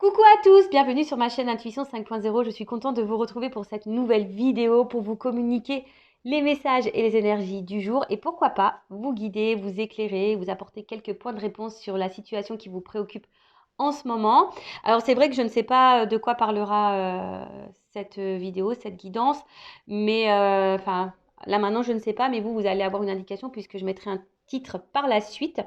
Coucou à tous, bienvenue sur ma chaîne Intuition 5.0. Je suis contente de vous retrouver pour cette nouvelle vidéo pour vous communiquer les messages et les énergies du jour et pourquoi pas vous guider, vous éclairer, vous apporter quelques points de réponse sur la situation qui vous préoccupe en ce moment. Alors c'est vrai que je ne sais pas de quoi parlera cette vidéo, cette guidance, mais enfin là maintenant je ne sais pas, mais vous allez avoir une indication puisque je mettrai un titre par la suite.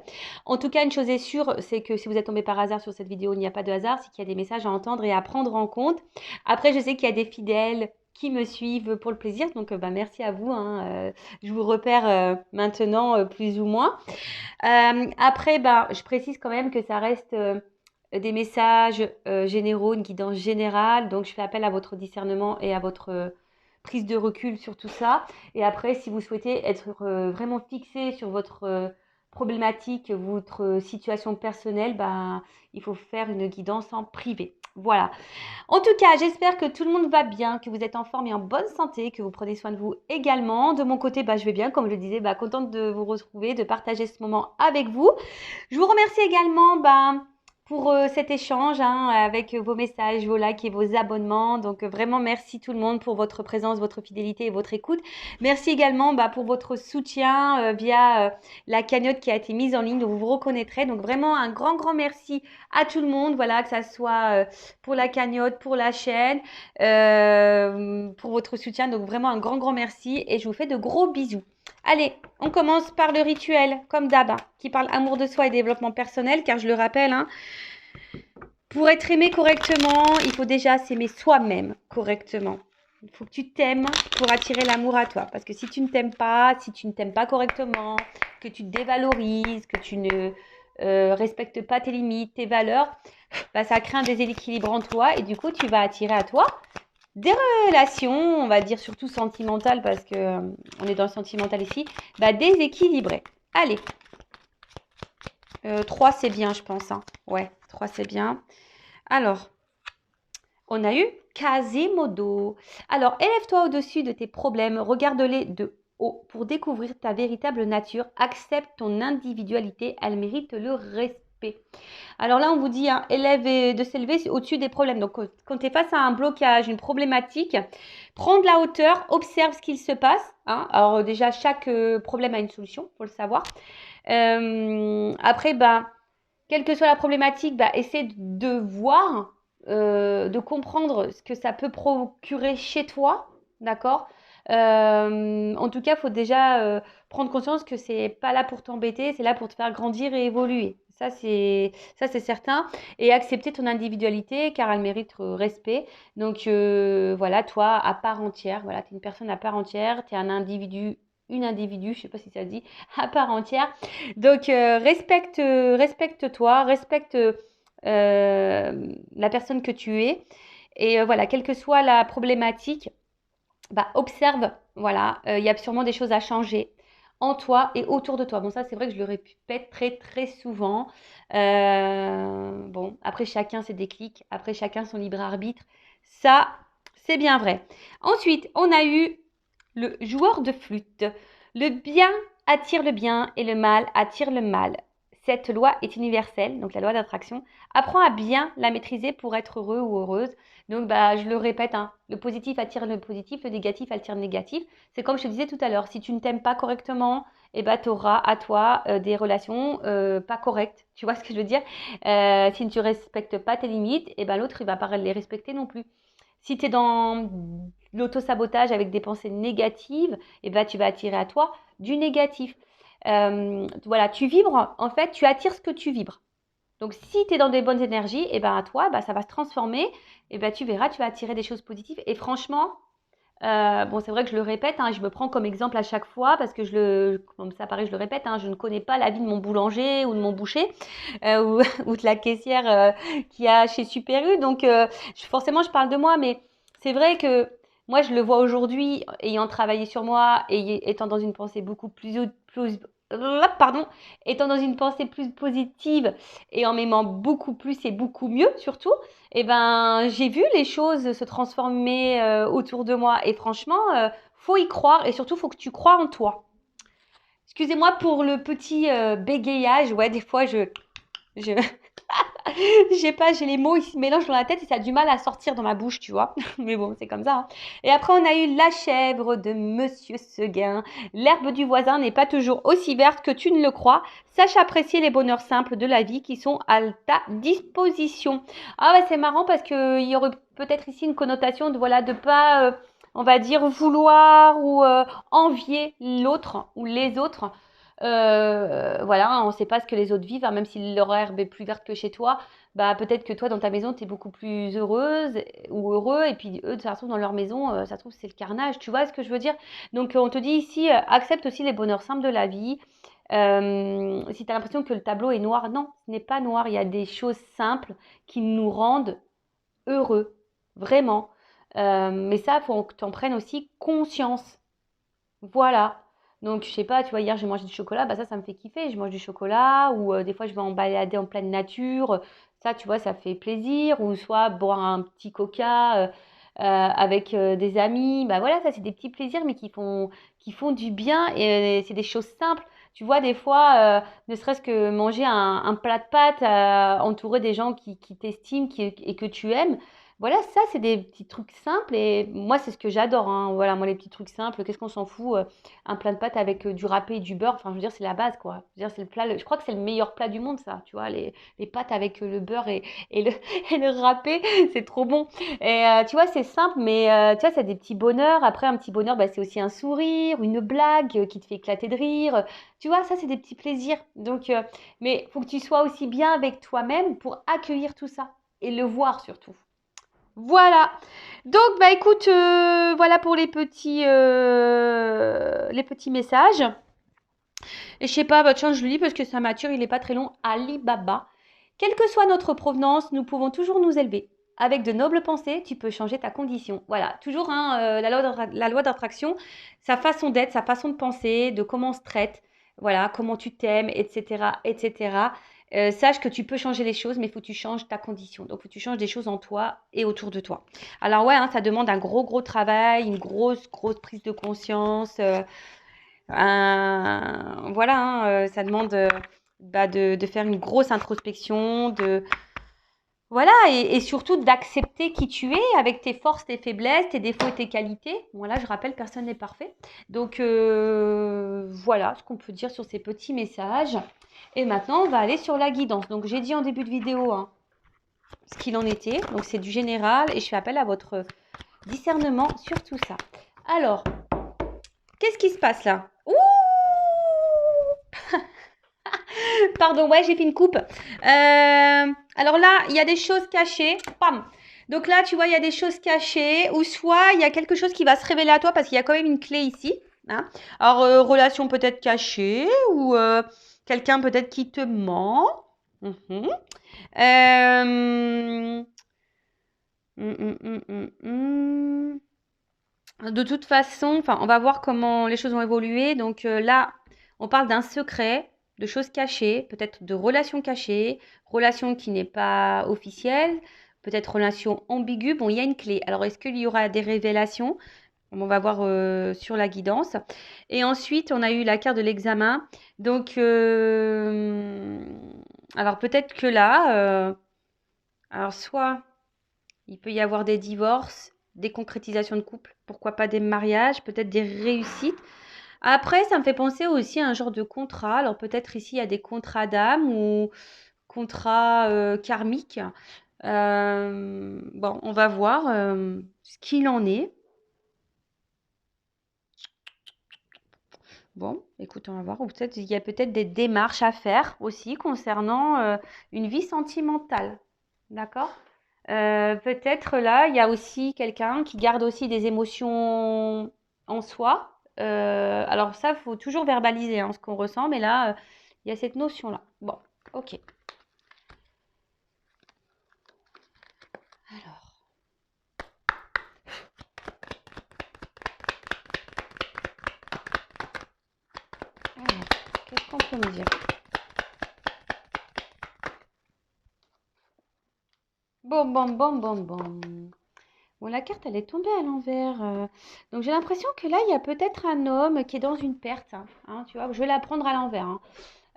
En tout cas, une chose est sûre, c'est que si vous êtes tombé par hasard sur cette vidéo, il n'y a pas de hasard, c'est qu'il y a des messages à entendre et à prendre en compte. Après, je sais qu'il y a des fidèles qui me suivent pour le plaisir, donc merci à vous, hein, je vous repère maintenant plus ou moins. Après, je précise quand même que ça reste des messages généraux, une guidance générale, donc je fais appel à votre discernement et à votre prise de recul sur tout ça. Et après, si vous souhaitez être vraiment fixé sur votre problématique, votre situation personnelle, il faut faire une guidance en privé. Voilà. En tout cas, j'espère que tout le monde va bien, que vous êtes en forme et en bonne santé, que vous prenez soin de vous également. De mon côté, je vais bien, comme je le disais, contente de vous retrouver, de partager ce moment avec vous. Je vous remercie également pour cet échange avec vos messages, vos likes et vos abonnements. Donc vraiment merci tout le monde pour votre présence, votre fidélité et votre écoute. Merci également pour votre soutien via la cagnotte qui a été mise en ligne, donc vous vous reconnaîtrez. Donc vraiment un grand merci à tout le monde, voilà, que ça soit pour la cagnotte, pour la chaîne, pour votre soutien. Donc vraiment un grand merci et je vous fais de gros bisous. Allez, on commence par le rituel, comme d'hab, qui parle amour de soi et développement personnel, car je le rappelle, pour être aimé correctement, il faut déjà s'aimer soi-même correctement. Il faut que tu t'aimes pour attirer l'amour à toi. Parce que si tu ne t'aimes pas, si tu ne t'aimes pas correctement, que tu te dévalorises, que tu ne respectes pas tes limites, tes valeurs, ça crée un déséquilibre en toi et du coup, tu vas attirer à toi des relations, on va dire surtout sentimentales parce que on est dans le sentimental ici, déséquilibrées. Allez, 3 c'est bien je pense. Ouais, 3 c'est bien. Alors, on a eu Quasimodo. Alors, élève-toi au-dessus de tes problèmes, regarde-les de haut pour découvrir ta véritable nature. Accepte ton individualité, elle mérite le respect. Alors là, on vous dit, de s'élever au-dessus des problèmes. Donc, quand tu es face à un blocage, une problématique, prends de la hauteur, observe ce qu'il se passe. Alors déjà, chaque problème a une solution, il faut le savoir. Après, quelle que soit la problématique, essaie de voir, de comprendre ce que ça peut procurer chez toi, d'accord. En tout cas, il faut déjà prendre conscience que c'est pas là pour t'embêter, c'est là pour te faire grandir et évoluer. Ça, c'est certain. Et accepter ton individualité, car elle mérite respect. Donc, voilà, toi, à part entière, voilà, tu es une personne à part entière, tu es un individu, une individu, je sais pas si ça se dit, à part entière. Donc, respecte-toi, respecte la personne que tu es. Et voilà, quelle que soit la problématique, observe, voilà, il y a sûrement des choses à changer en toi et autour de toi. Bon, ça, c'est vrai que je le répète très souvent. Bon, après, chacun ses déclics, après, chacun son libre arbitre. Ça, c'est bien vrai. Ensuite, on a eu le joueur de flûte. Le bien attire le bien et le mal attire le mal. Cette loi est universelle, donc la loi d'attraction. Apprends à bien la maîtriser pour être heureux ou heureuse. Donc, je le répète, le positif attire le positif, le négatif attire le négatif. C'est comme je te disais tout à l'heure, si tu ne t'aimes pas correctement, tu auras à toi des relations pas correctes. Tu vois ce que je veux dire? Si tu ne respectes pas tes limites, l'autre, il va pas les respecter non plus. Si tu es dans l'auto-sabotage avec des pensées négatives, tu vas attirer à toi du négatif. Voilà, tu vibres, en fait, tu attires ce que tu vibres. Donc, si tu es dans des bonnes énergies, à toi, ça va se transformer. Tu verras, tu vas attirer des choses positives. Et franchement, bon, c'est vrai que je le répète, je me prends comme exemple à chaque fois parce que comme ça paraît, je le répète, je ne connais pas la vie de mon boulanger ou de mon boucher ou de la caissière qu'il y a chez Super U. Donc, forcément, je parle de moi, mais c'est vrai que moi, je le vois aujourd'hui, ayant travaillé sur moi et étant dans une pensée beaucoup étant dans une pensée plus positive et en m'aimant beaucoup plus et beaucoup mieux surtout, j'ai vu les choses se transformer autour de moi. Et franchement, faut y croire et surtout, faut que tu crois en toi. Excusez-moi pour le petit bégayage. Ouais, des fois, je Je sais pas, j'ai les mots, ils se mélangent dans la tête et ça a du mal à sortir dans ma bouche, tu vois. Mais bon, c'est comme ça, hein. Et après, on a eu la chèvre de Monsieur Seguin. L'herbe du voisin n'est pas toujours aussi verte que tu ne le crois. Sache apprécier les bonheurs simples de la vie qui sont à ta disposition. Ah ouais, c'est marrant parce que il y aurait peut-être ici une connotation de voilà de pas, on va dire vouloir ou envier l'autre ou les autres. Voilà, on ne sait pas ce que les autres vivent, hein, même si leur herbe est plus verte que chez toi, bah peut-être que toi dans ta maison tu es beaucoup plus heureuse ou heureux, et puis eux ça se trouve dans leur maison, ça se trouve c'est le carnage, tu vois ce que je veux dire? Donc on te dit ici, accepte aussi les bonheurs simples de la vie. Si tu as l'impression que le tableau est noir, non, ce n'est pas noir, il y a des choses simples qui nous rendent heureux, vraiment. Mais ça, il faut que tu en prennes aussi conscience. Voilà. Donc, je sais pas, tu vois, hier j'ai mangé du chocolat, bah ça me fait kiffer. Je mange du chocolat, ou des fois je vais en balader en pleine nature. Ça, tu vois, ça fait plaisir. Ou soit boire un petit coca avec des amis. Bah voilà, ça c'est des petits plaisirs, mais qui font du bien. Et c'est des choses simples. Tu vois, des fois, ne serait-ce que manger un plat de pâtes entouré des gens qui t'estiment et que tu aimes. Voilà, ça, c'est des petits trucs simples et moi, c'est ce que j'adore, hein. Voilà, moi, les petits trucs simples, qu'est-ce qu'on s'en fout? Un plat de pâtes avec du râpé et du beurre, enfin, je veux dire, c'est la base, quoi. Je veux dire, c'est le plat, je crois que c'est le meilleur plat du monde, ça, tu vois, les pâtes avec le beurre et le, et le râpé, c'est trop bon. Et tu vois, c'est simple, mais tu vois, c'est des petits bonheurs. Après, un petit bonheur, bah, c'est aussi un sourire, une blague qui te fait éclater de rire. Tu vois, ça, c'est des petits plaisirs. Donc, mais il faut que tu sois aussi bien avec toi-même pour accueillir tout ça et le voir surtout. Voilà. Donc, bah écoute, voilà pour les petits messages. Et je sais pas, bah tiens, je le lis parce que ça mature, il n'est pas très long. Ali Baba. Quelle que soit notre provenance, nous pouvons toujours nous élever. Avec de nobles pensées, tu peux changer ta condition. Voilà, toujours hein, la loi d'attraction, sa façon d'être, sa façon de penser, de comment on se traite, voilà, comment tu t'aimes, etc., etc. Sache que tu peux changer les choses, mais il faut que tu changes ta condition. Donc, il faut que tu changes des choses en toi et autour de toi. Alors, ouais, hein, ça demande un gros travail, une grosse prise de conscience. Voilà, hein, ça demande bah, de faire une grosse introspection, voilà, et surtout d'accepter qui tu es avec tes forces, tes faiblesses, tes défauts et tes qualités. Bon, là, je rappelle, personne n'est parfait. Donc, voilà ce qu'on peut dire sur ces petits messages. Et maintenant, on va aller sur la guidance. Donc, j'ai dit en début de vidéo hein, ce qu'il en était. Donc, c'est du général et je fais appel à votre discernement sur tout ça. Alors, qu'est-ce qui se passe là? Ouh! Pardon, ouais, j'ai fait une coupe. Alors là, il y a des choses cachées. Pam. Donc là, tu vois, il y a des choses cachées. Ou soit, il y a quelque chose qui va se révéler à toi parce qu'il y a quand même une clé ici. Hein. Alors, relation peut-être cachée. Ou quelqu'un peut-être qui te ment. Mhm. Euh, De toute façon, enfin, on va voir comment les choses vont évoluer. Donc là, on parle d'un secret, de choses cachées, peut-être de relations cachées, relation qui n'est pas officielle, peut-être relation ambiguë. Bon, il y a une clé. Alors, est-ce qu'il y aura des révélations? On va voir sur la guidance. Et ensuite, on a eu la carte de l'examen. Donc, alors peut-être que là, alors soit il peut y avoir des divorces, des concrétisations de couple, pourquoi pas des mariages, peut-être des réussites. Après, ça me fait penser aussi à un genre de contrat. Alors peut-être ici, il y a des contrats d'âme ou contrats karmiques. Bon, on va voir ce qu'il en est. Bon, écoute, on va voir. Ou peut-être il y a peut-être des démarches à faire aussi concernant une vie sentimentale. D'accord? Peut-être là, il y a aussi quelqu'un qui garde aussi des émotions en soi. Alors ça, il faut toujours verbaliser hein, ce qu'on ressent, mais là, il y a cette notion-là. Bon, ok. Alors, qu'est-ce qu'on peut me dire? Bon, bon, bon, bon, bon. Bon, la carte, elle est tombée à l'envers. Donc, j'ai l'impression que là, il y a peut-être un homme qui est dans une perte. Hein, tu vois, je vais la prendre à l'envers. Hein.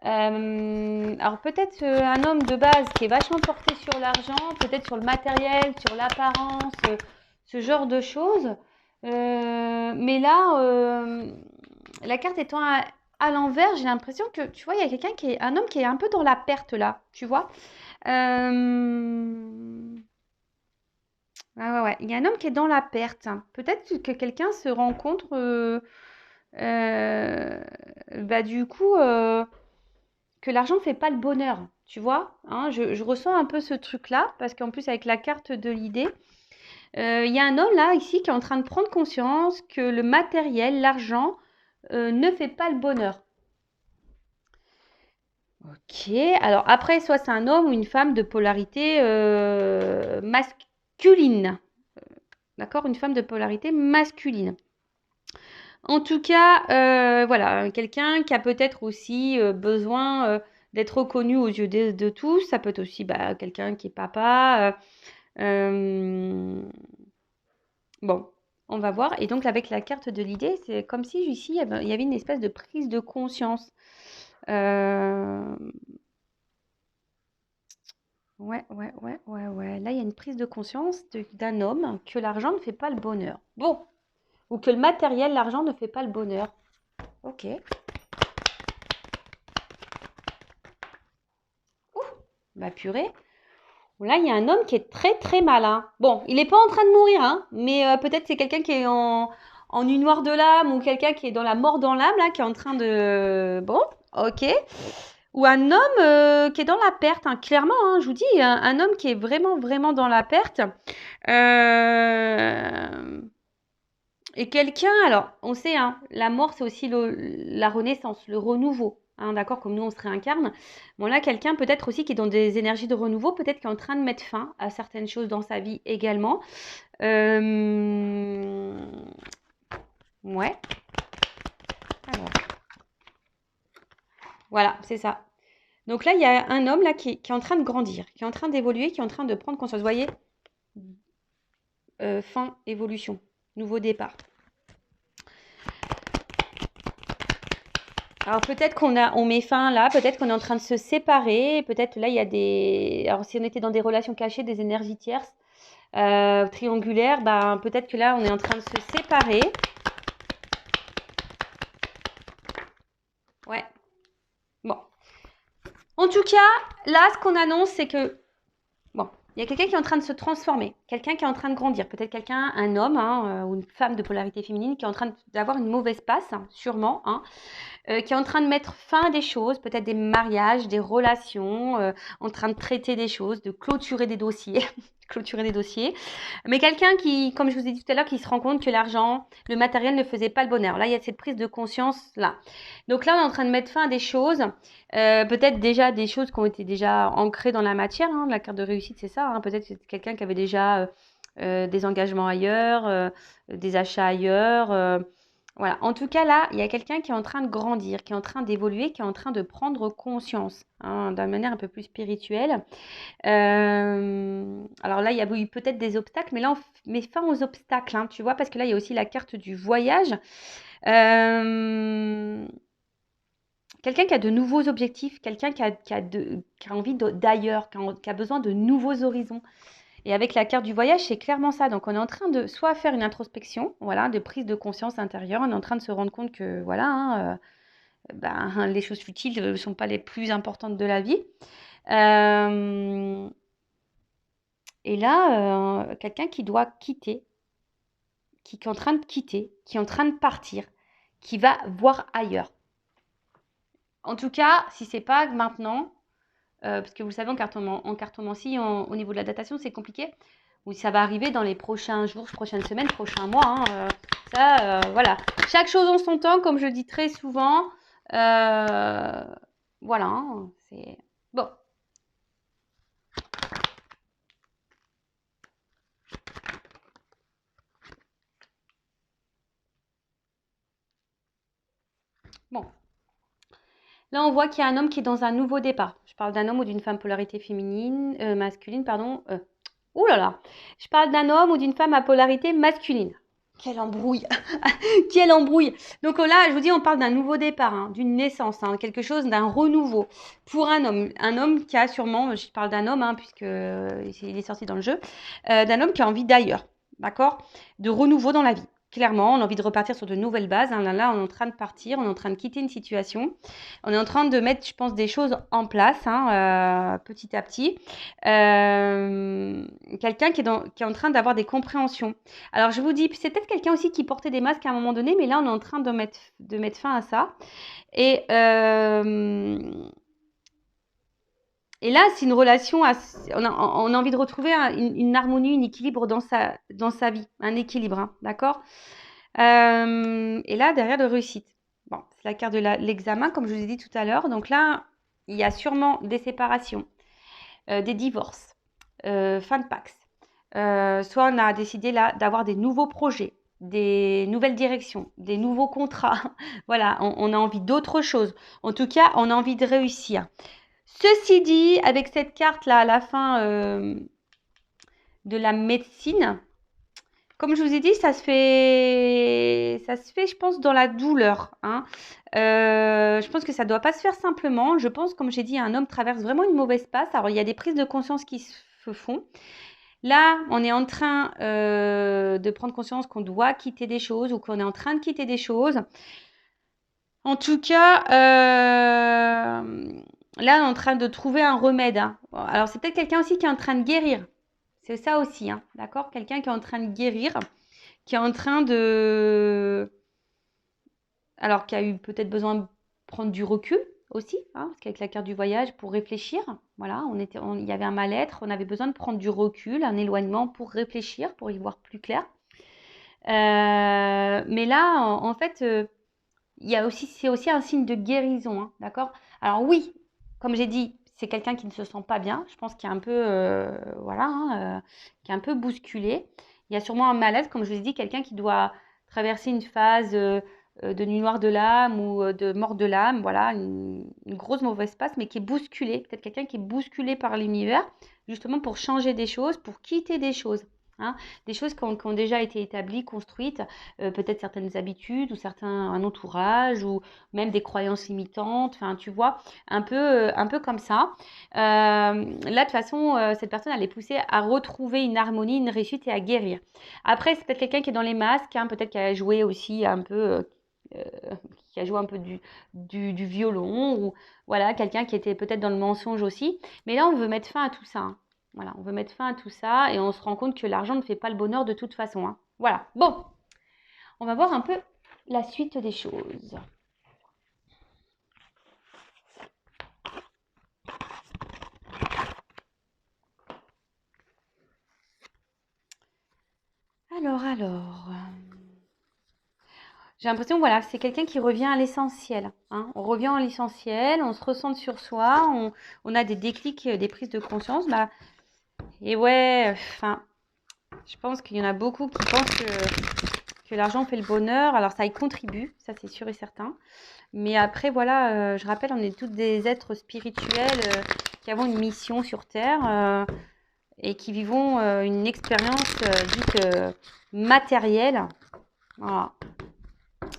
Alors peut-être un homme de base qui est vachement porté sur l'argent, peut-être sur le matériel, sur l'apparence, ce genre de choses. Mais là, la carte étant à l'envers, j'ai l'impression que, tu vois, il y a quelqu'un qui est, un homme qui est un peu dans la perte là, tu vois. Ouais, ouais, ouais. Il y a un homme qui est dans la perte. Peut-être que quelqu'un se rend compte, euh, bah, du coup, que l'argent ne fait pas le bonheur, tu vois, hein, je ressens un peu ce truc-là, parce qu'en plus, avec la carte de l'idée, il y a un homme là, ici, qui est en train de prendre conscience que le matériel, l'argent, ne fait pas le bonheur. Ok, alors après, soit c'est un homme ou une femme de polarité masculine. D'accord, une femme de polarité masculine. En tout cas, voilà, quelqu'un qui a peut-être aussi besoin d'être reconnu aux yeux de tous. Ça peut être aussi bah, quelqu'un qui est papa. Bon, on va voir. Et donc, avec la carte de l'idée, c'est comme si ici, il y avait une espèce de prise de conscience. Euh, ouais, ouais, ouais, ouais, ouais. Là, il y a une prise de conscience d'un homme que l'argent ne fait pas le bonheur. Bon, ou que le matériel, l'argent ne fait pas le bonheur. Ok. Ouf, bah purée. Là, il y a un homme qui est très très malin. Bon, il n'est pas en train de mourir, hein, mais peut-être c'est quelqu'un qui est en une noire de l'âme ou quelqu'un qui est dans la mort dans l'âme, là, qui est en train de... Bon, ok. Ou un homme qui est dans la perte, hein, clairement, hein, je vous dis, un homme qui est vraiment vraiment dans la perte. Euh, Et quelqu'un, alors, on sait, hein, la mort, c'est aussi la renaissance, le renouveau. Hein, d'accord, comme nous, on se réincarne. Bon, là, quelqu'un peut-être aussi qui est dans des énergies de renouveau, peut-être qui est en train de mettre fin à certaines choses dans sa vie également. Euh, Ouais, alors, voilà, c'est ça. Donc là, il y a un homme là qui est en train de grandir, qui est en train d'évoluer, qui est en train de prendre conscience. Vous voyez, fin, évolution, nouveau départ. Alors peut-être on met fin là, peut-être qu'on est en train de se séparer, peut-être là il y a des, alors si on était dans des relations cachées, des énergies tierces, triangulaires, ben peut-être que là on est en train de se séparer. Ouais. Bon. En tout cas, là ce qu'on annonce c'est que bon, il y a quelqu'un qui est en train de se transformer, quelqu'un qui est en train de grandir, peut-être quelqu'un, un homme hein, ou une femme de polarité féminine qui est en train d'avoir une mauvaise passe, hein, sûrement, hein, qui est en train de mettre fin à des choses, peut-être des mariages, des relations, en train de traiter des choses, de clôturer des dossiers, clôturer des dossiers. Mais quelqu'un qui, comme je vous ai dit tout à l'heure, qui se rend compte que l'argent, le matériel ne faisait pas le bonheur. Là, il y a cette prise de conscience là. Donc là, on est en train de mettre fin à des choses, peut-être déjà des choses qui ont été déjà ancrées dans la matière. Hein. La carte de réussite, c'est ça. Hein. Peut-être que c'est quelqu'un qui avait déjà des engagements ailleurs, des achats ailleurs. Voilà. En tout cas, là, il y a quelqu'un qui est en train de grandir, qui est en train d'évoluer, qui est en train de prendre conscience, hein, d'une manière un peu plus spirituelle. Alors là, il y a eu peut-être des obstacles, mais là, on met fin aux obstacles, hein, tu vois, parce que là, il y a aussi la carte du voyage. Euh, Quelqu'un qui a de nouveaux objectifs, quelqu'un qui a envie d'ailleurs, qui a besoin de nouveaux horizons. Et avec la carte du voyage, c'est clairement ça. Donc, on est en train de soit faire une introspection, voilà, de prise de conscience intérieure. On est en train de se rendre compte que, voilà, hein, ben, les choses futiles ne sont pas les plus importantes de la vie. Euh, et là, quelqu'un qui doit quitter, qui est en train de quitter, qui est en train de partir, qui va voir ailleurs. En tout cas, si c'est pas maintenant, parce que vous le savez, en cartomancie, au niveau de la datation, c'est compliqué. Oui, ça va arriver dans les prochains jours, prochaines semaines, prochains mois. Hein, voilà. Chaque chose en son temps, comme je dis très souvent. Voilà, hein, c'est... Bon, bon. Là, on voit qu'il y a un homme qui est dans un nouveau départ. Je parle d'un homme ou d'une femme polarité féminine, masculine, pardon. Ouh là là. Je parle d'un homme ou d'une femme à polarité masculine. Quelle embrouille. Quelle embrouille. Donc là, je vous dis, on parle d'un nouveau départ, hein, d'une naissance, hein, quelque chose, d'un renouveau pour un homme qui a sûrement, je parle d'un homme, hein, puisque il est sorti dans le jeu, d'un homme qui a envie d'ailleurs, d'accord, de renouveau dans la vie. Clairement, on a envie de repartir sur de nouvelles bases. Hein. Là, on est en train de partir, on est en train de quitter une situation. On est en train de mettre, je pense, des choses en place, hein, petit à petit. Quelqu'un qui est en train d'avoir des compréhensions. Alors, je vous dis, c'est peut-être quelqu'un aussi qui portait des masques à un moment donné, mais là, on est en train de mettre fin à ça. Et là, c'est une relation, on a envie de retrouver une harmonie, un équilibre dans sa vie, un équilibre, hein, d'accord. Et là, derrière de réussite. Bon, c'est la carte de l'examen, comme je vous ai dit tout à l'heure. Donc là, il y a sûrement des séparations, des divorces, fin de Pax. Soit on a décidé là d'avoir des nouveaux projets, des nouvelles directions, des nouveaux contrats. Voilà, on a envie d'autre chose. En tout cas, on a envie de réussir. Ceci dit, avec cette carte-là à la fin de la médecine, comme je vous ai dit, ça se fait, je pense, dans la douleur. Hein. Je pense que ça ne doit pas se faire simplement. Je pense, comme j'ai dit, un homme traverse vraiment une mauvaise passe. Alors, il y a des prises de conscience qui se font. Là, on est en train de prendre conscience qu'on doit quitter des choses ou qu'on est en train de quitter des choses. En tout cas, là, on est en train de trouver un remède. Hein. Alors, c'est peut-être quelqu'un aussi qui est en train de guérir. C'est ça aussi, hein, d'accord? Quelqu'un qui est en train de guérir, qui est en train de... Alors, qui a eu peut-être besoin de prendre du recul aussi, hein, parce qu'avec la carte du voyage, pour réfléchir, voilà, il y avait un mal-être, on avait besoin de prendre du recul, un éloignement pour réfléchir, pour y voir plus clair. Mais là, en fait, c'est aussi un signe de guérison, hein, d'accord? Alors oui, comme j'ai dit, c'est quelqu'un qui ne se sent pas bien, je pense qu'il est un peu, voilà, hein, qui est un peu bousculé. Il y a sûrement un malaise, comme je vous ai dit, quelqu'un qui doit traverser une phase de nuit noire de l'âme ou de mort de l'âme, voilà, une grosse mauvaise passe, mais qui est bousculé, peut-être quelqu'un qui est bousculé par l'univers, justement pour changer des choses, pour quitter des choses. Hein, des choses qui ont déjà été établies, construites, peut-être certaines habitudes ou un entourage ou même des croyances limitantes, enfin tu vois, un peu comme ça. Là de toute façon, cette personne elle est poussée à retrouver une harmonie, une réussite et à guérir. Après c'est peut-être quelqu'un qui est dans les masques, hein, peut-être qui a joué aussi un peu... qui a joué un peu du violon ou voilà, quelqu'un qui était peut-être dans le mensonge aussi. Mais là, on veut mettre fin à tout ça. Hein. Voilà, on veut mettre fin à tout ça et on se rend compte que l'argent ne fait pas le bonheur de toute façon. Hein. Voilà, bon, on va voir un peu la suite des choses. Alors, j'ai l'impression, voilà, c'est quelqu'un qui revient à l'essentiel. Hein. On revient à l'essentiel, on se ressent sur soi, on a des déclics, des prises de conscience. Bah, et ouais, enfin, je pense qu'il y en a beaucoup qui pensent que l'argent fait le bonheur. Alors ça y contribue, ça c'est sûr et certain. Mais après, voilà, je rappelle, on est toutes des êtres spirituels qui avons une mission sur Terre et qui vivons une expérience dite matérielle. Voilà.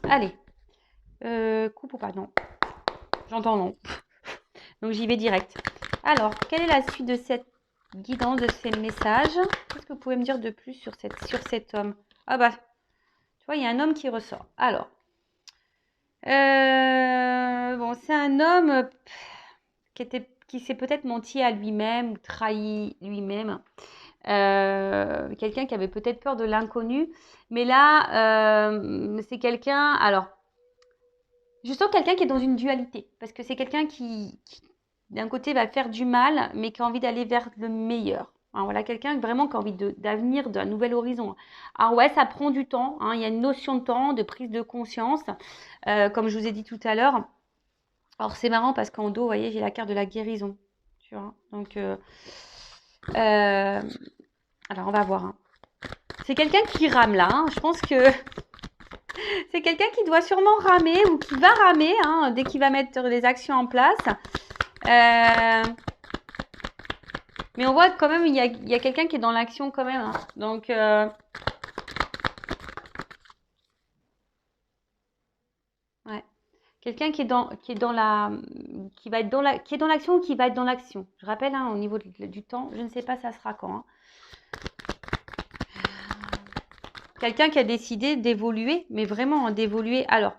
Allez, coupe ou pas? Non. J'entends non. Donc j'y vais direct. Alors, quelle est la suite de cette guidance, de ces messages? Qu'est-ce que vous pouvez me dire de plus sur cet homme? Ah bah, tu vois, il y a un homme qui ressort. Alors, bon, c'est un homme qui s'est peut-être menti à lui-même, ou trahi lui-même. Quelqu'un qui avait peut-être peur de l'inconnu. Mais là, c'est quelqu'un... Alors, je sens quelqu'un qui est dans une dualité. Parce que c'est quelqu'un qui, d'un côté, va faire du mal, mais qui a envie d'aller vers le meilleur. Hein, voilà, quelqu'un vraiment qui a envie d'avenir, d'un nouvel horizon. Alors ouais, ça prend du temps. Hein, il y a une notion de temps, de prise de conscience. Comme je vous ai dit tout à l'heure. Alors c'est marrant parce qu'en dos, vous voyez, j'ai la carte de la guérison. Tu vois. Donc, alors on va voir. Hein. C'est quelqu'un qui rame là. Hein. Je pense que c'est quelqu'un qui doit sûrement ramer ou qui va ramer hein, dès qu'il va mettre des actions en place. Mais on voit quand même, il y a quelqu'un qui est dans l'action quand même. Hein. Donc, Quelqu'un qui va être qui est dans l'action ou qui va être dans l'action. Je rappelle, hein, au niveau du temps, je ne sais pas ça sera quand. Hein. Quelqu'un qui a décidé d'évoluer, mais vraiment d'évoluer. Alors,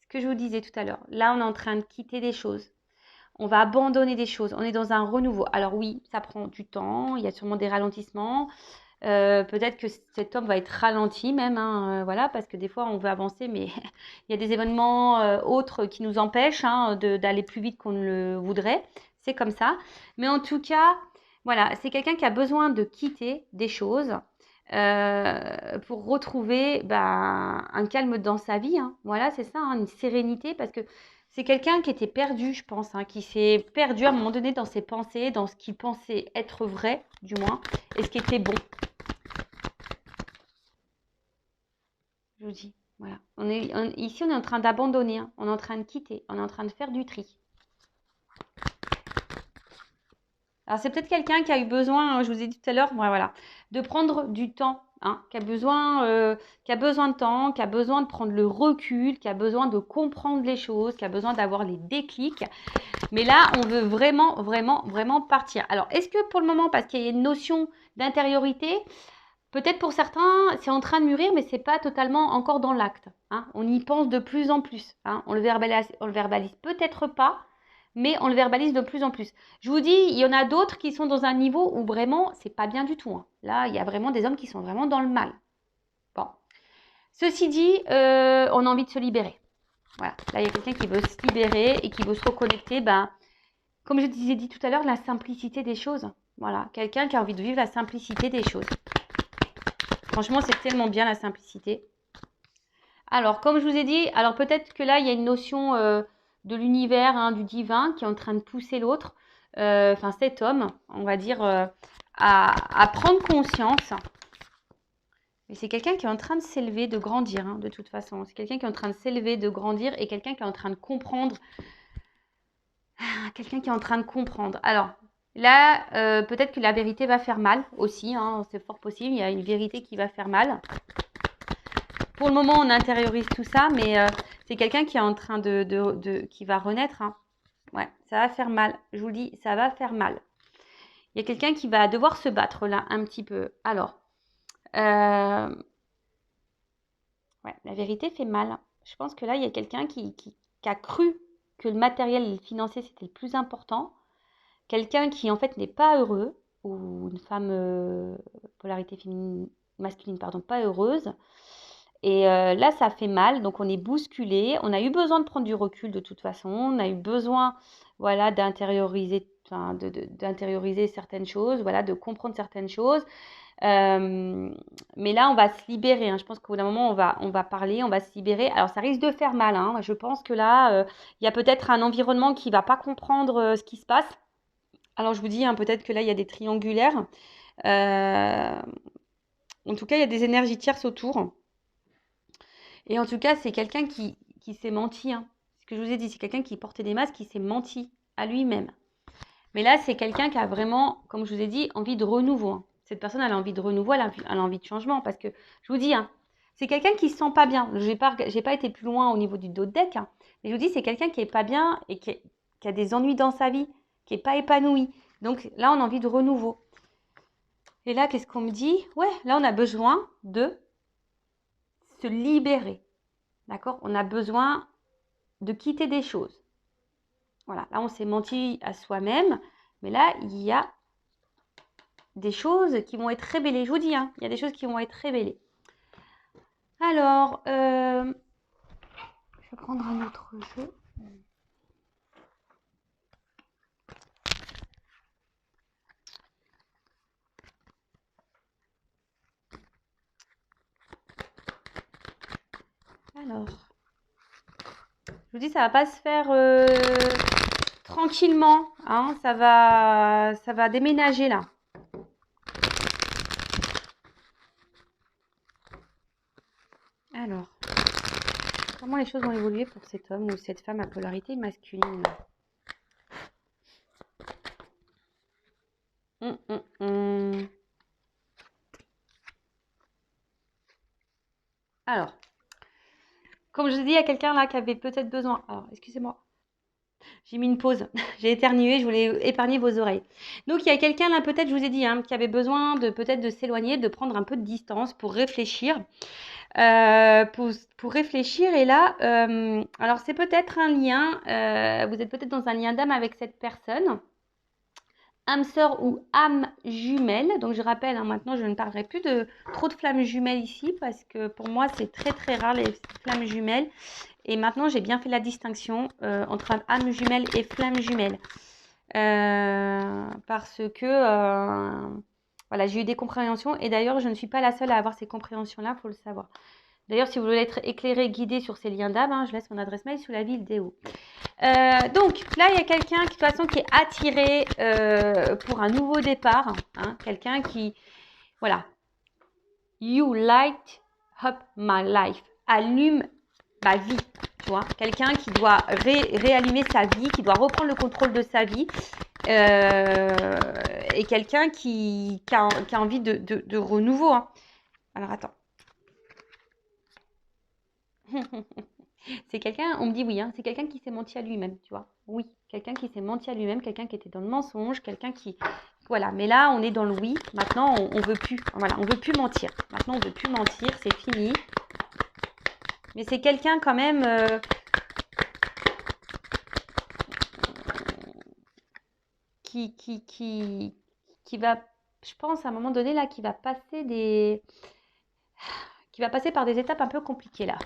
ce que je vous disais tout à l'heure, là on est en train de quitter des choses. On va abandonner des choses. On est dans un renouveau. Alors oui, ça prend du temps. Il y a sûrement des ralentissements. Peut-être que cet homme va être ralenti même, hein, voilà, parce que des fois on veut avancer, mais il y a des événements autres qui nous empêchent hein, d'aller plus vite qu'on ne le voudrait. C'est comme ça. Mais en tout cas, voilà, c'est quelqu'un qui a besoin de quitter des choses pour retrouver un calme dans sa vie. Hein. Voilà, c'est ça, hein, une sérénité, parce que c'est quelqu'un qui était perdu, je pense, hein, qui s'est perdu à un moment donné dans ses pensées, dans ce qu'il pensait être vrai, du moins, et ce qui était bon. Je vous dis, voilà. Ici, on est en train d'abandonner, hein. On est en train de quitter, on est en train de faire du tri. Alors, c'est peut-être quelqu'un qui a eu besoin, je vous ai dit tout à l'heure, voilà, de prendre du temps, hein, qui a besoin de temps, qui a besoin de prendre le recul, qui a besoin de comprendre les choses, qui a besoin d'avoir les déclics. Mais là, on veut vraiment, vraiment, vraiment partir. Alors, est-ce que pour le moment, parce qu'il y a une notion d'intériorité, peut-être pour certains, c'est en train de mûrir, mais c'est pas totalement encore dans l'acte. Hein. On y pense de plus en plus. Hein. On le verbalise peut-être pas, mais on le verbalise de plus en plus. Je vous dis, il y en a d'autres qui sont dans un niveau où vraiment, c'est pas bien du tout. Hein. Là, il y a vraiment des hommes qui sont vraiment dans le mal. Bon. Ceci dit, on a envie de se libérer. Voilà. Là, il y a quelqu'un qui veut se libérer et qui veut se reconnecter, comme je vous ai dit tout à l'heure, la simplicité des choses. Voilà. Quelqu'un qui a envie de vivre la simplicité des choses. Franchement, c'est tellement bien la simplicité. Alors, comme je vous ai dit, alors peut-être que là, il y a une notion de l'univers, hein, du divin, qui est en train de pousser l'autre, enfin cet homme, on va dire, à prendre conscience. Mais c'est quelqu'un qui est en train de s'élever, de grandir, hein, de toute façon. C'est quelqu'un qui est en train de s'élever, de grandir, et quelqu'un qui est en train de comprendre. Quelqu'un qui est en train de comprendre. Alors, là, peut-être que la vérité va faire mal aussi, hein, c'est fort possible, il y a une vérité qui va faire mal. Pour le moment, on intériorise tout ça, mais c'est quelqu'un qui est en train qui va renaître. Hein. Ouais, ça va faire mal. Je vous le dis, ça va faire mal. Il y a quelqu'un qui va devoir se battre là, un petit peu. Alors, ouais, la vérité fait mal. Je pense que là, il y a quelqu'un qui a cru que le matériel financier, c'était le plus important. Quelqu'un qui, en fait, n'est pas heureux, ou une femme, polarité féminine, masculine, pardon, pas heureuse. Et là, ça fait mal, donc on est bousculé. On a eu besoin de prendre du recul de toute façon. On a eu besoin, voilà, d'intérioriser certaines choses, voilà, de comprendre certaines choses. Mais là, on va se libérer. Hein. Je pense qu'au bout d'un moment, on va parler, on va se libérer. Alors, ça risque de faire mal. Hein. Je pense que là, il y a peut-être un environnement qui va pas comprendre ce qui se passe. Alors, je vous dis, hein, peut-être que là, il y a des triangulaires. En tout cas, il y a des énergies tierces autour. Et en tout cas, c'est quelqu'un qui s'est menti. Hein. Ce que je vous ai dit, c'est quelqu'un qui portait des masques, qui s'est menti à lui-même. Mais là, c'est quelqu'un qui a vraiment, comme je vous ai dit, envie de renouveau. Hein. Cette personne, elle a envie de renouveau, elle a envie de changement. Parce que, je vous dis, hein, c'est quelqu'un qui ne se sent pas bien. Je n'ai pas été plus loin au niveau du dos de deck. Hein. Mais je vous dis, c'est quelqu'un qui n'est pas bien et qui a des ennuis dans sa vie, qui n'est pas épanoui. Donc là, on a envie de renouveau. Et là, qu'est-ce qu'on me dit? Ouais, là, on a besoin de se libérer. D'accord? On a besoin de quitter des choses. Voilà, là, on s'est menti à soi-même. Mais là, il y a des choses qui vont être révélées. Je vous dis, hein, il y a des choses qui vont être révélées. Alors, je vais prendre un autre jeu. Alors, je vous dis, ça va pas se faire tranquillement. Hein, ça va déménager là. Alors, comment les choses vont évoluer pour cet homme ou cette femme à polarité masculine? Alors, comme je dis, il y a quelqu'un là qui avait peut-être besoin. Alors, excusez-moi. J'ai mis une pause. J'ai éternué, je voulais épargner vos oreilles. Donc, il y a quelqu'un là, peut-être, je vous ai dit, hein, qui avait besoin de peut-être de s'éloigner, de prendre un peu de distance pour réfléchir. Pour réfléchir. Et là, alors c'est peut-être un lien, vous êtes peut-être dans un lien d'âme avec cette personne, âme sœur ou âme jumelle. Donc je rappelle, hein, maintenant je ne parlerai plus de trop de flammes jumelles ici parce que pour moi c'est très très rare les flammes jumelles. Et maintenant j'ai bien fait la distinction entre âme jumelle et flamme jumelle. Parce que voilà, j'ai eu des compréhensions et d'ailleurs je ne suis pas la seule à avoir ces compréhensions-là, il faut le savoir. D'ailleurs, si vous voulez être éclairé, guidé sur ces liens d'âme, hein, je laisse mon adresse mail sous la vidéo. Donc là, il y a quelqu'un qui, de toute façon, qui est attiré pour un nouveau départ. Hein, quelqu'un qui, voilà, you light up my life, allume ma vie. Tu vois, quelqu'un qui doit réallumer sa vie, qui doit reprendre le contrôle de sa vie. Et quelqu'un qui a envie de renouveau. Hein. Alors, attends. C'est quelqu'un, on me dit oui, hein, c'est quelqu'un qui s'est menti à lui-même, tu vois. Oui, quelqu'un qui s'est menti à lui-même, quelqu'un qui était dans le mensonge, quelqu'un qui... Voilà, mais là, on est dans le oui. Maintenant, on veut plus. Voilà, on veut plus mentir. Maintenant, on veut plus mentir, c'est fini. Mais c'est quelqu'un quand même... qui va, je pense, à un moment donné, là, qui va passer par des étapes un peu compliquées, là.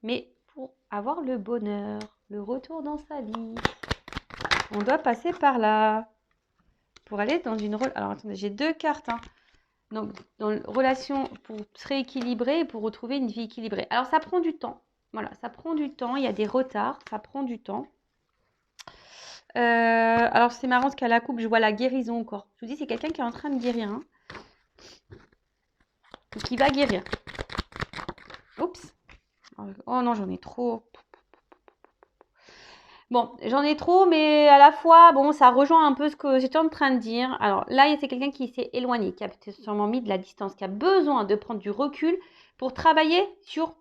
Mais pour avoir le bonheur, le retour dans sa vie, on doit passer par là. Pour aller dans une... Alors, attendez, j'ai deux cartes. Hein. Donc, dans une relation pour se rééquilibrer et pour retrouver une vie équilibrée. Alors, ça prend du temps. Voilà, ça prend du temps. Il y a des retards. Ça prend du temps. Alors, c'est marrant parce qu'à la coupe, je vois la guérison encore. Je vous dis, c'est quelqu'un qui est en train de guérir. Hein. Qui va guérir. Oups. Oh non, j'en ai trop. Bon, j'en ai trop, mais à la fois, bon, ça rejoint un peu ce que j'étais en train de dire. Alors là, c'est quelqu'un qui s'est éloigné, qui a sûrement mis de la distance, qui a besoin de prendre du recul pour travailler sur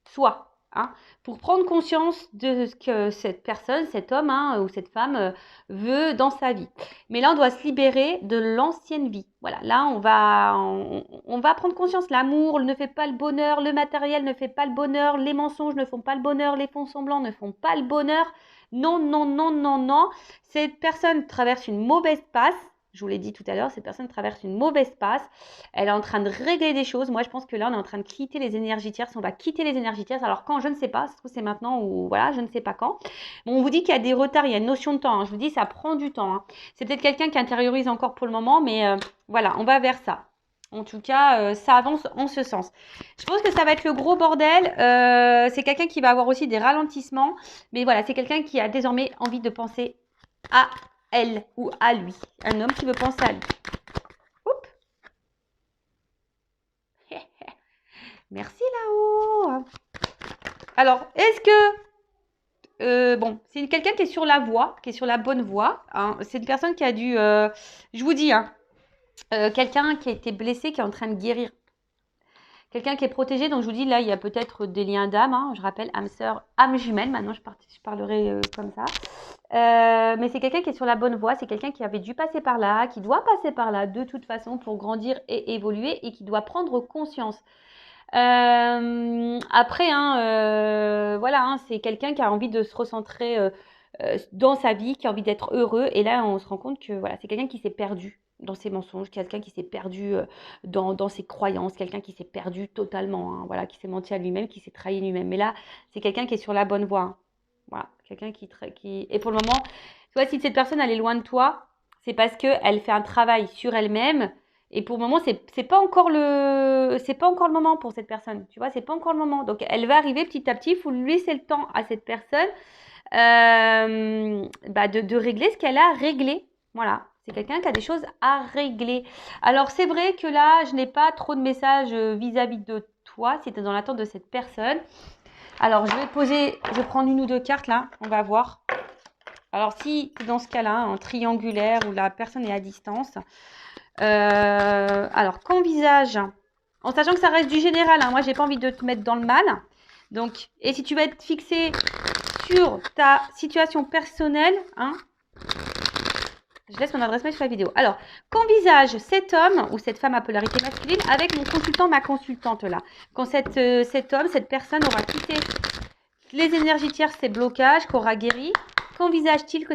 soi. Hein, pour prendre conscience de ce que cette personne, cet homme hein, ou cette femme veut dans sa vie. Mais là, on doit se libérer de l'ancienne vie. Voilà, là, on va prendre conscience. L'amour ne fait pas le bonheur, le matériel ne fait pas le bonheur, les mensonges ne font pas le bonheur, les faux semblants ne font pas le bonheur. Non, non, non, non, non. Cette personne traverse une mauvaise passe. Je vous l'ai dit tout à l'heure, cette personne traverse une mauvaise passe. Elle est en train de régler des choses. Moi, je pense que là, on est en train de quitter les énergies tierces. On va quitter les énergies tierces. Alors, quand, je ne sais pas. Ça se trouve, c'est maintenant ou voilà, je ne sais pas quand. Bon, on vous dit qu'il y a des retards. Il y a une notion de temps. Hein. Je vous dis, ça prend du temps. Hein. C'est peut-être quelqu'un qui intériorise encore pour le moment. Mais voilà, on va vers ça. En tout cas, ça avance en ce sens. Je pense que ça va être le gros bordel. C'est quelqu'un qui va avoir aussi des ralentissements. Mais voilà, c'est quelqu'un qui a désormais envie de penser à elle ou à lui. Un homme qui veut penser à lui. Oups. Merci là-haut. Alors, est-ce que... bon, c'est quelqu'un qui est sur la voie, qui est sur la bonne voie. Hein. C'est une personne qui a dû... je vous dis, hein, quelqu'un qui a été blessé, qui est en train de guérir. Quelqu'un qui est protégé, donc je vous dis, là, il y a peut-être des liens d'âme. Hein, je rappelle, âme sœur, âme jumelle. Maintenant, je parlerai comme ça. Mais c'est quelqu'un qui est sur la bonne voie. C'est quelqu'un qui avait dû passer par là, qui doit passer par là de toute façon pour grandir et évoluer et qui doit prendre conscience. Après, hein, voilà, hein, c'est quelqu'un qui a envie de se recentrer dans sa vie, qui a envie d'être heureux. Et là, on se rend compte que voilà, c'est quelqu'un qui s'est perdu dans ses mensonges, quelqu'un qui s'est perdu dans ses croyances, quelqu'un qui s'est perdu totalement, hein, voilà, qui s'est menti à lui-même, qui s'est trahi lui-même. Mais là, c'est quelqu'un qui est sur la bonne voie. Hein. Voilà, quelqu'un qui... Et pour le moment, tu vois, si cette personne, elle est loin de toi, c'est parce qu'elle fait un travail sur elle-même. Et pour le moment, c'est pas encore le moment pour cette personne. Tu vois, c'est pas encore le moment. Donc, elle va arriver petit à petit. Il faut lui laisser le temps à cette personne de régler ce qu'elle a réglé. Voilà. C'est quelqu'un qui a des choses à régler. Alors, c'est vrai que là, je n'ai pas trop de messages vis-à-vis de toi, si tu es dans l'attente de cette personne. Alors, je vais prendre une ou deux cartes là. On va voir. Alors, si dans ce cas-là, en triangulaire où la personne est à distance, alors qu'envisage En sachant que ça reste du général, hein. Moi, j'ai pas envie de te mettre dans le mal. Donc, et si tu vas être fixé sur ta situation personnelle, hein, je laisse mon adresse mail sur la vidéo. Alors, qu'envisage cet homme ou cette femme à polarité masculine avec mon consultant, ma consultante là? Quand cet homme, cette personne aura quitté les énergies tierces, ces blocages, qu'aura guéri, qu'envisage-t-il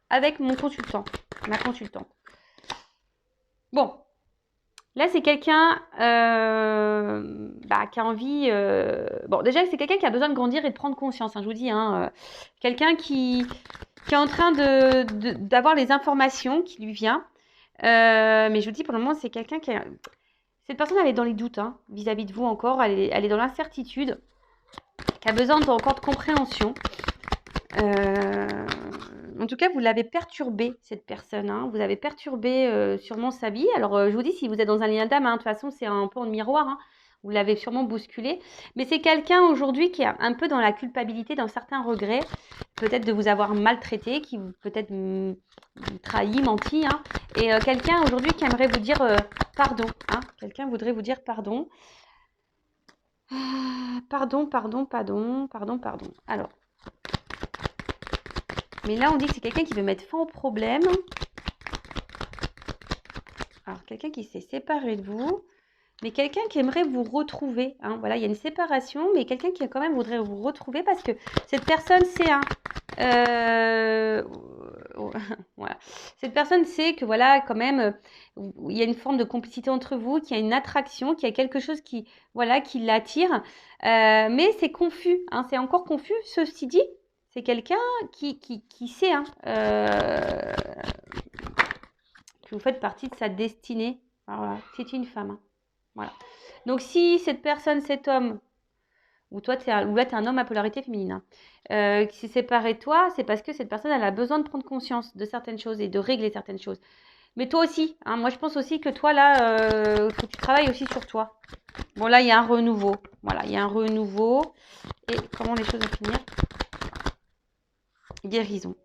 avec mon consultant, ma consultante? Bon, là, c'est quelqu'un qui a envie... Bon, déjà, c'est quelqu'un qui a besoin de grandir et de prendre conscience, hein, je vous dis. Hein, quelqu'un qui est en train d'avoir les informations qui lui viennent. Mais je vous dis, pour le moment, c'est quelqu'un qui... Cette personne, elle est dans les doutes hein, vis-à-vis de vous encore. Elle est dans l'incertitude. Qui a besoin encore de compréhension. En tout cas, vous l'avez perturbé, cette personne. Hein. Vous avez perturbé sûrement sa vie. Alors, je vous dis, si vous êtes dans un lien d'âme, hein, de toute façon, c'est un peu en miroir. Hein. Vous l'avez sûrement bousculé. Mais c'est quelqu'un aujourd'hui qui est un peu dans la culpabilité, dans certains regrets. Peut-être de vous avoir maltraité, qui peut-être trahi, menti. Hein. Et quelqu'un aujourd'hui qui aimerait vous dire pardon. Hein. Quelqu'un voudrait vous dire pardon. Pardon. Alors. Mais là, on dit que c'est quelqu'un qui veut mettre fin au problème. Alors, quelqu'un qui s'est séparé de vous, mais quelqu'un qui aimerait vous retrouver. Hein. Voilà, il y a une séparation, mais quelqu'un qui quand même voudrait vous retrouver parce que cette personne, c'est un... voilà. Cette personne sait que, voilà, quand même, il y a une forme de complicité entre vous, qu'il y a une attraction, qu'il y a quelque chose qui, voilà, qui l'attire. Mais c'est confus, hein, c'est encore confus. Ceci dit, c'est quelqu'un qui sait hein, que vous faites partie de sa destinée. Voilà, c'est une femme. Hein. Voilà. Donc, si cette personne, cet homme, ou toi, ou là, tu es un homme à polarité féminine, hein, qui s'est séparé de toi, c'est parce que cette personne, elle a besoin de prendre conscience de certaines choses et de régler certaines choses. Mais toi aussi, hein, moi, je pense aussi que toi, là, faut que tu travailles aussi sur toi. Bon, là, il y a un renouveau. Voilà, il y a un renouveau. Et comment les choses vont finir? Guérison.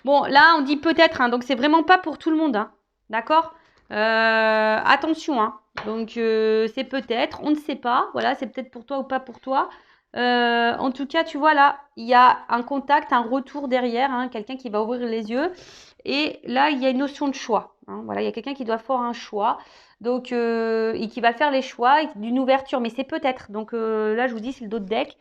Bon, là, on dit peut-être, hein, donc c'est vraiment pas pour tout le monde, hein, d'accord? Attention, hein. Donc, c'est peut-être, on ne sait pas. Voilà, c'est peut-être pour toi ou pas pour toi. En tout cas, tu vois, là, il y a un contact, un retour derrière, hein, quelqu'un qui va ouvrir les yeux. Et là, il y a une notion de choix. Hein, voilà, il y a quelqu'un qui doit faire un choix. Donc, et qui va faire les choix d'une ouverture. Mais c'est peut-être. Donc, là, je vous dis, c'est le dos de deck.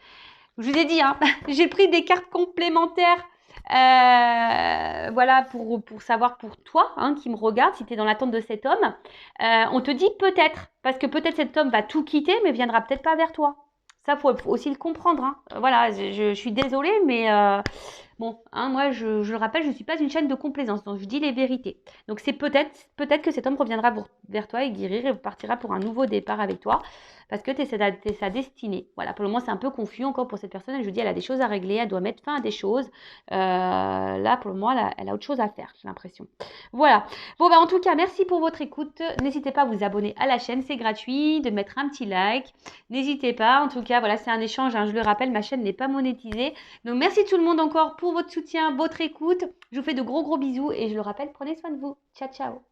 Je vous ai dit, hein, j'ai pris des cartes complémentaires. Voilà, pour savoir pour toi hein, qui me regarde, si tu es dans l'attente de cet homme, on te dit peut-être, parce que peut-être cet homme va tout quitter, mais viendra peut-être pas vers toi. Ça, faut aussi le comprendre. Hein. Voilà, je suis désolée, mais bon, hein, moi, je le rappelle, je ne suis pas une chaîne de complaisance, donc je dis les vérités. Donc c'est peut-être que cet homme reviendra vers toi et guérir et partira pour un nouveau départ avec toi. Parce que tu es sa destinée. Voilà, pour le moment, c'est un peu confus encore pour cette personne. Je dis, elle a des choses à régler, elle doit mettre fin à des choses. Là, pour le moment, elle a autre chose à faire, j'ai l'impression. Voilà. Bon, en tout cas, merci pour votre écoute. N'hésitez pas à vous abonner à la chaîne, c'est gratuit, de mettre un petit like. N'hésitez pas. En tout cas, voilà, c'est un échange. Hein, je le rappelle, ma chaîne n'est pas monétisée. Donc, merci tout le monde encore pour votre soutien, votre écoute. Je vous fais de gros bisous et je le rappelle, prenez soin de vous. Ciao, ciao.